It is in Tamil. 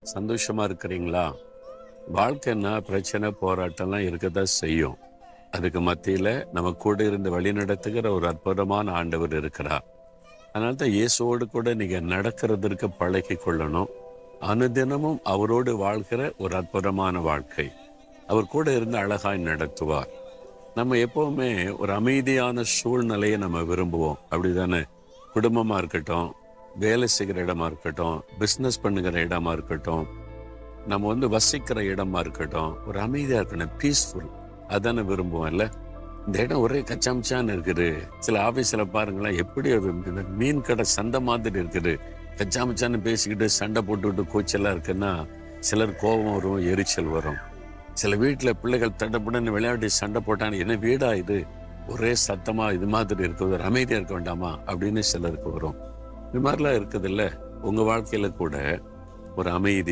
சந்தோஷமா இருக்கிறீங்களா? வாழ்க்கைன்னா பிரச்சனை, போராட்டம்லாம் இருக்கத்தான் செய்யும். அதுக்கு மத்தியில நம்ம கூட இருந்து வழி நடத்துகிற ஒரு அற்புதமான ஆண்டவர் இருக்கிறார். அதனால தான் இயேசுவோடு கூட நீங்க நடக்கிறதற்கு பழகிக் கொள்ளணும். அனுதினமும் அவரோடு வாழ்கிற ஒரு அற்புதமான வாழ்க்கை. அவர் கூட இருந்து அழகாய் நடத்துவார். நம்ம எப்பவுமே ஒரு அமைதியான சூழ்நிலையை நம்ம விரும்புவோம். அப்படிதானே? குடும்பமா இருக்கட்டும், வேலை செய்கிற இடமா இருக்கட்டும், பிசினஸ் பண்ணுகிற இடமா இருக்கட்டும், நம்ம வசிக்கிற இடமா இருக்கட்டும், ஒரு அமைதியா இருக்கணும், பீஸ்ஃபுல். அதானே விரும்புவோம்ல. இந்த இடம் ஒரே கச்சாமச்சான்னு இருக்குது. சில ஆபீஸ்ல பாருங்களேன், எப்படி ஒரு இந்த மீன் கடை சந்தை மாதிரி இருக்குது. கச்சாமச்சான்னு பேசிக்கிட்டு சண்டை போட்டுக்கிட்டு கூச்சலா இருக்குன்னா சிலர் கோபம் வரும், எரிச்சல் வரும். சில வீட்டுல பிள்ளைகள் தடப்புடன்னு விளையாடி சண்டை போட்டான்னு, என்ன வீடா இது, ஒரே சத்தமா இது மாதிரி இருக்குது, ஒரு அமைதியா இருக்க வேண்டாமா அப்படின்னு சிலருக்கு வரும். இது மாதிரிலாம் இருக்குது இல்ல. உங்க வாழ்க்கையில கூட ஒரு அமைதி